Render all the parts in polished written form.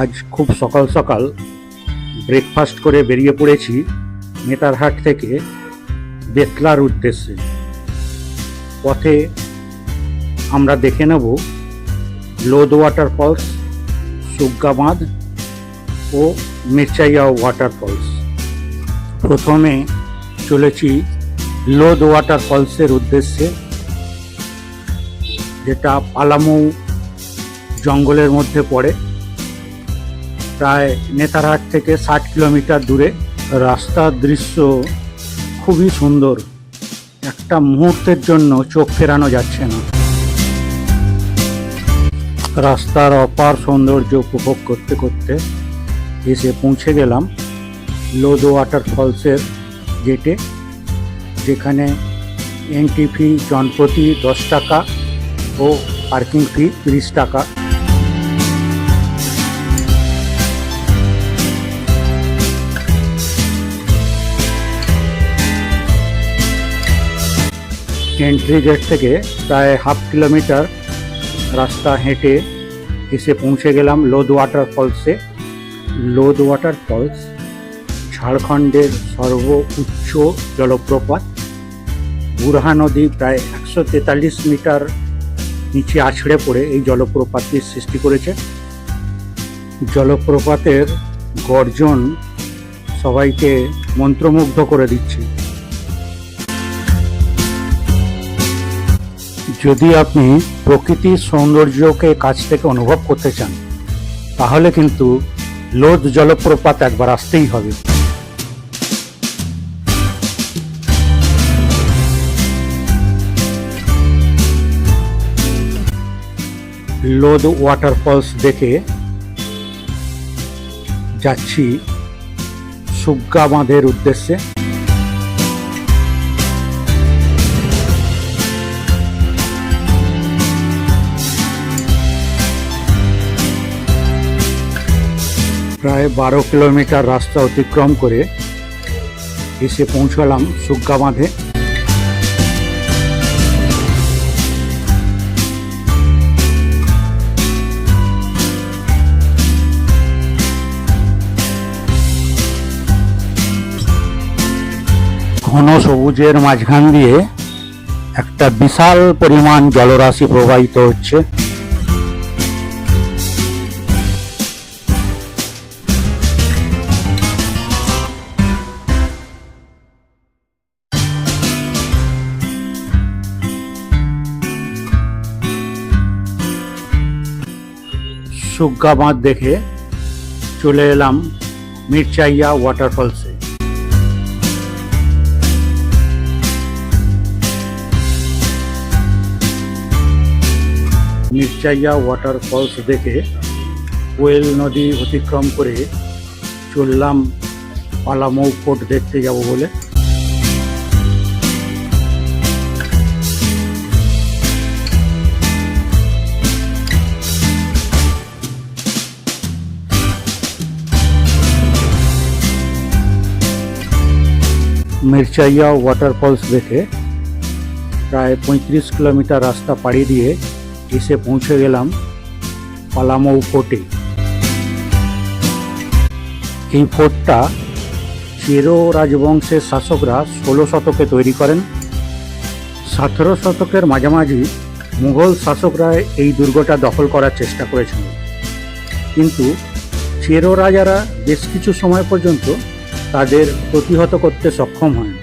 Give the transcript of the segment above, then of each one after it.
আজ খুব সকাল সকাল ব্রেকফাস্ট করে বেরিয়ে পড়েছি নেতারহাট থেকে বেতলার উদ্দেশ্যে। পথে আমরা দেখে নেব লোদ ওয়াটারফলস, সুগ্গা বাঁধ ও মির্চাইয়া ওয়াটারফলস। প্রথমে চলেছি লোদ ওয়াটারফলসের উদ্দেশ্যে, যেটা পালামৌ জঙ্গলের মধ্যে পড়ে, প্রায় নেতারহাট থেকে 60 কিলোমিটার দূরে। রাস্তার দৃশ্য খুবই সুন্দর, একটা মুহূর্তের জন্য চোখ ফেরানো যাচ্ছে না। রাস্তার অপার সৌন্দর্য উপভোগ করতে করতে এসে পৌঁছে গেলাম লোদ ওয়াটারফলসের গেটে, যেখানে এন্ট্রি ফি জনপ্রতি 10 টাকা ও পার্কিং ফি 30 টাকা। এন্ট্রি গেট থেকে প্রায় হাফ কিলোমিটার রাস্তা হেঁটে এসে পৌঁছে গেলাম লোদ ওয়াটারফলসে। লোদ ওয়াটারফলস ঝাড়খণ্ডের সর্বোচ্চ জলপ্রপাত। বুরহা নদী প্রায় 143 মিটার নিচে আছড়ে পড়ে এই জলপ্রপাতটির সৃষ্টি করেছে। জলপ্রপাতের গর্জন সবাইকে মন্ত্রমুগ্ধ করে দিচ্ছে। যদি আপনি প্রকৃতির সৌন্দর্যকে কাছ থেকে অনুভব করতে চান, তাহলে কিন্তু লোদ জলপ্রপাত একবার আসতেই হবে। লোদ ওয়াটারফলস দেখে যাচ্ছি সুগ্গা বাঁধের উদ্দেশ্যে। প্রায় 12 কিলোমিটার রাস্তা অতিক্রম করে এসে পৌঁছলাম সুগ্গা বাঁধে। ঘন সবুজের মাঝখান দিয়ে একটা বিশাল পরিমাণ জলরাশি প্রবাহিত হচ্ছে। সুগ্গা বাঁধ দেখে চলে এলাম মির্চাইয়া ওয়াটারফলসে। মির্চাইয়া ওয়াটারফলস দেখে কোয়েল নদী অতিক্রম করে চললাম পালামৌ ফোর্ট দেখতে যাব বলে। মির্চাইয়া ওয়াটারফলস দেখে প্রায় 35 কিলোমিটার রাস্তা পাড়ি দিয়ে এসে পৌঁছে গেলাম পালামৌ ফোর্টে। এই ফোর্টটা চেরো রাজবংশের শাসকরা 16 শতকে তৈরি করেন। 17 শতকের মাঝামাঝি মুঘল শাসকরা এই দুর্গটা দখল করার চেষ্টা করেছিল, কিন্তু চেরো রাজারা বেশ কিছু সময় পর্যন্ত তাদের প্রতিহত করতে সক্ষম হয়।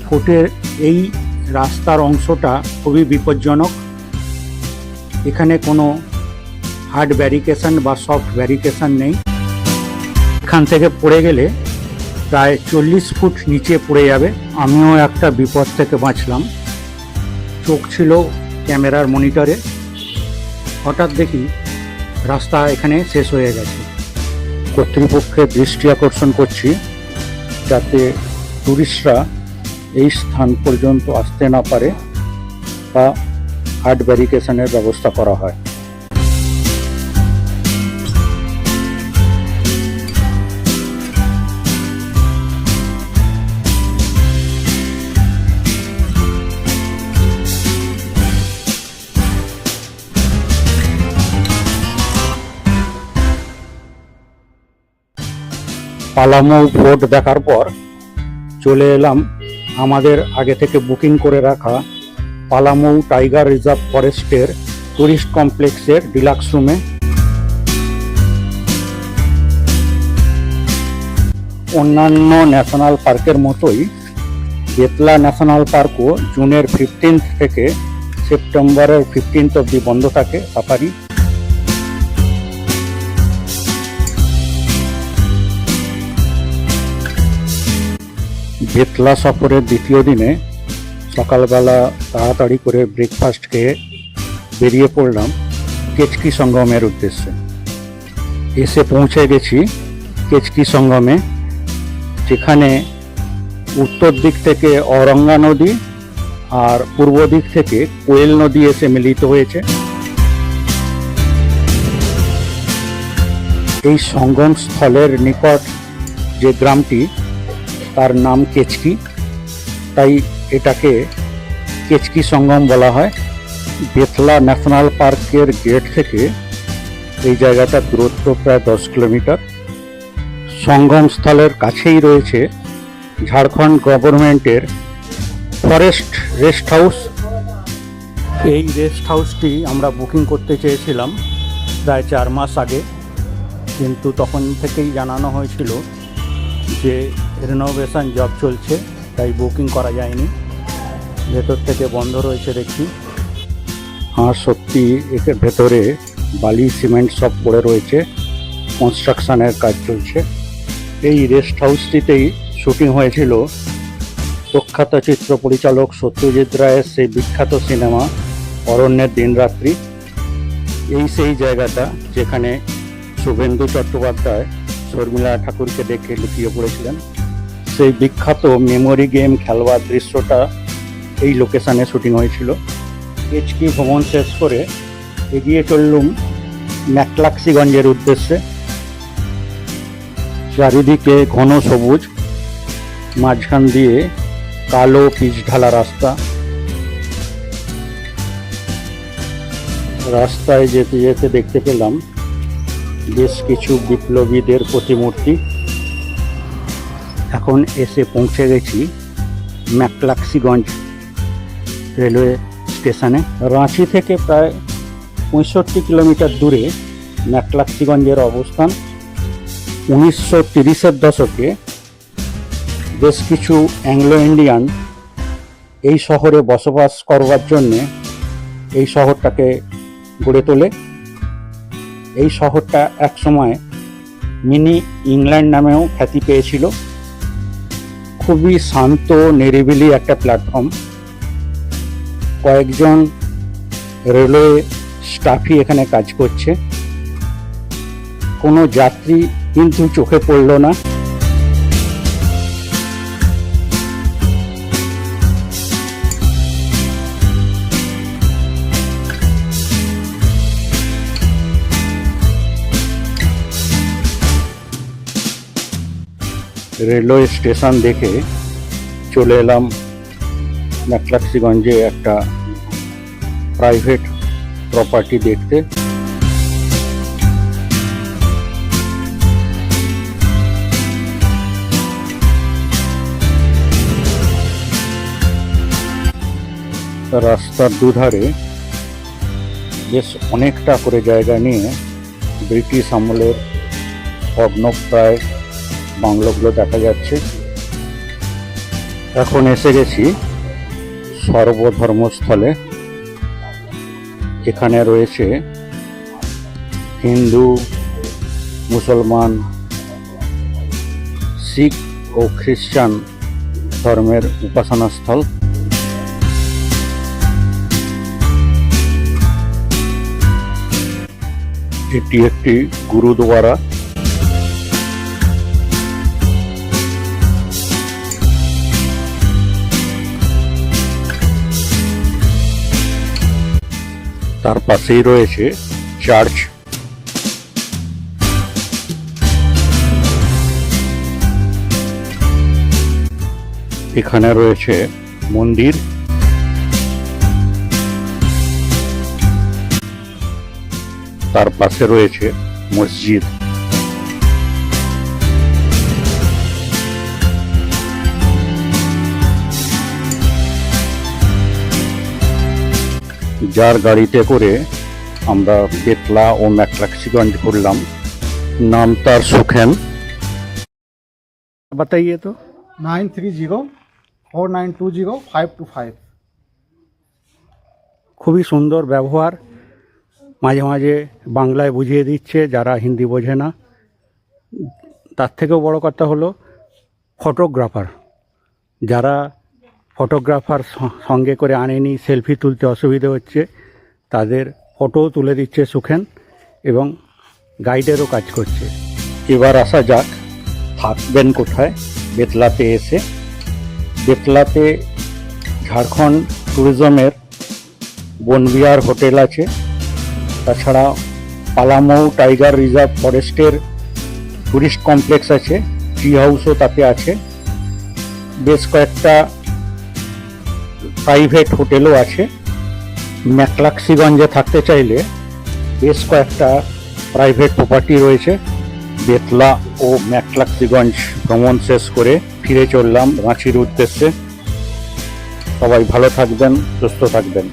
ফোর্টের এই রাস্তার অংশটা খুবই বিপজ্জনক। এখানে কোনো হার্ড ব্যারিকেশন বা সফট ব্যারিকেশন নেই। এখান থেকে পড়ে গেলে প্রায় 40 ফুট নিচে পড়ে যাবে। আমিও একটা বিপদ থেকে বাঁচলাম। চোখ ছিল ক্যামেরার মনিটরে, হঠাৎ দেখি রাস্তা এখানে শেষ হয়ে গেছে। কর্তৃপক্ষের দৃষ্টি আকর্ষণ করছি যাতে টুরিস্টরা এই স্থান পর্যন্ত আসতে না পারে বা হার্ড ব্যারিকেশনের ব্যবস্থা করা হয়। পালামৌ ফোর্ট দেখার পর চলে এলাম আমাদের আগে থেকে বুকিং করে রাখা পালামৌ টাইগার রিজার্ভ ফরেস্টের টুরিস্ট কমপ্লেক্সের ডিলাক্স রুমে। অন্যান্য ন্যাশনাল পার্কের মতোই বেতলা ন্যাশনাল পার্কও জুনের 15 থেকে সেপ্টেম্বরের 15 অবধি বন্ধ থাকে সাফারি। বেতলা সফরের দ্বিতীয় দিনে সকালবেলা তাড়াতাড়ি করে ব্রেকফাস্ট খেয়ে বেরিয়ে পড়লাম কেচকি সঙ্গমের উদ্দেশ্যে। এসে পৌঁছে গেছি কেচকি সঙ্গমে, যেখানে উত্তর দিক থেকে অরঙ্গা নদী আর পূর্ব দিক থেকে কোয়েল নদী এসে মিলিত হয়েছে। এই সঙ্গম স্থলের নিকট যে গ্রামটি তার নাম কেচকি, তাই এটাকে কেচকি সঙ্গম বলা হয়। বেতলা ন্যাশনাল পার্কের গেট থেকে এই জায়গাটার দূরত্ব প্রায় 10 কিলোমিটার। সঙ্গম স্থলের কাছেই রয়েছে ঝাড়খণ্ড গভর্নমেন্টের ফরেস্ট রেস্ট হাউস। এই রেস্ট হাউসটি আমরা বুকিং করতে চেয়েছিলাম প্রায় 4 মাস আগে, কিন্তু তখন থেকেই জানানো হয়েছিল যে রিনোভেশন জব চলছে, তাই বুকিং করা যায়নি। ভেতর থেকে বন্ধ রয়েছে দেখছি। হ্যাঁ, সত্যি এর ভেতরে বালি সিমেন্ট সব পড়ে রয়েছে, কনস্ট্রাকশনের কাজ চলছে। এই রেস্ট হাউসটিতেই শুটিং হয়েছিল প্রখ্যাত চিত্র পরিচালক সত্যজিৎ রায়ের সেই বিখ্যাত সিনেমা অরণ্যের দিনরাত্রি। এই সেই জায়গাটা যেখানে শুভেন্দু চট্টোপাধ্যায় শর্মিলা ঠাকুরকে দেখে লুকিয়ে পড়েছিলেন। সেই বিখ্যাত মেমোরি গেম খেলবার দৃশ্যটা এই লোকেশানে শুটিং হয়েছিল। কেচকি ভ্রমণ শেষ করে এগিয়ে চললুম ম্যাকলাক্সিগঞ্জের উদ্দেশ্যে। চারিদিকে ঘন সবুজ, মাঝখান দিয়ে কালো পিচ ঢালা রাস্তা। রাস্তায় যেতে যেতে দেখতে পেলাম বেশ কিছু বিপ্লবীদের প্রতিমূর্তি। এখন এসে পৌঁছে গেছি ম্যাকলাক্সিগঞ্জ রেলওয়ে স্টেশনে। রাঁচি থেকে প্রায় 65 কিলোমিটার দূরে ম্যাকলাক্সিগঞ্জের অবস্থান। 1930-এর দশকে বেশ কিছু অ্যাংলো ইন্ডিয়ান এই শহরে বসবাস করবার জন্যে এই শহরটাকে গড়ে তোলে। এই শহরটা একসময় মিনি ইংল্যান্ড নামেও খ্যাতি পেয়েছিল। খুবই শান্ত নিরিবিলি একটা প্ল্যাটফর্ম। কয়েকজন রেলওয়ে স্টাফই এখানে কাজ করছে। কোনো যাত্রী কিন্তু চোখে পড়ল না। রেলওয়ে স্টেশন দেখে চলে এলাম ম্যাকলাক্সিগঞ্জে একটা প্রাইভেট প্রপার্টি দেখতে। রাস্তার দুধারে বেশ অনেকটা করে জায়গা নিয়ে ব্রিটিশ আমলের ভগ্নপ্রায় বাংলোগুলো দেখা যাচ্ছে। এখন এসে গেছি সর্বধর্মস্থলে। এখানে রয়েছে হিন্দু, মুসলমান, শিখ ও খ্রিস্টান ধর্মের উপাসনা স্থল। এটি একটি গুরুদুয়ারা। তার পাশেই রয়েছে চার্চ। এখানে রয়েছে মন্দির। তার পাশে রয়েছে মসজিদ। যার गाड़ीते করে আমরা বেতলা ও मैक्लाक्सीगंज ঘুরলাম, नाम तार सुखेन। बताइए तो। 9304920525। খুবই সুন্দর ব্যবহার, মাঝে মাঝে বাংলায় বুঝিয়ে দিচ্ছে যারা হিন্দি বোঝে না। তার থেকেও বড় কথা হলো ফটোগ্রাফার, যারা ফটোগ্রাফার সঙ্গে করে আনেনি, সেলফি তুলতে অসুবিধে হচ্ছে, তাদের ফটোও তুলে দিচ্ছে সুখেন এবং গাইডেরও কাজ করছে। এবার আসা যাক থাকবেন কোথায় বেতলাতে এসে। বেতলাতে ঝাড়খণ্ড ট্যুরিজমের বনবিহার হোটেল আছে, তাছাড়া পালামৌ টাইগার রিজার্ভ ফরেস্টের টুরিস্ট কমপ্লেক্স আছে, ট্রি হাউসও তাতে আছে, বেশ কয়েকটা প্রাইভেট হোটেলও আছে। मैक्लाक्सीगंजे থাকতে চাইলে বেশ কয়েকটা প্রাইভেট প্রপার্টি রয়েছে। বেতলা ও मैक्लाक्सीगंज ভ্রমণ শেষ করে ফিরে চললাম রাঁচির উদ্দেশ্যে। সবাই ভালো থাকবেন, সুস্থ থাকবেন।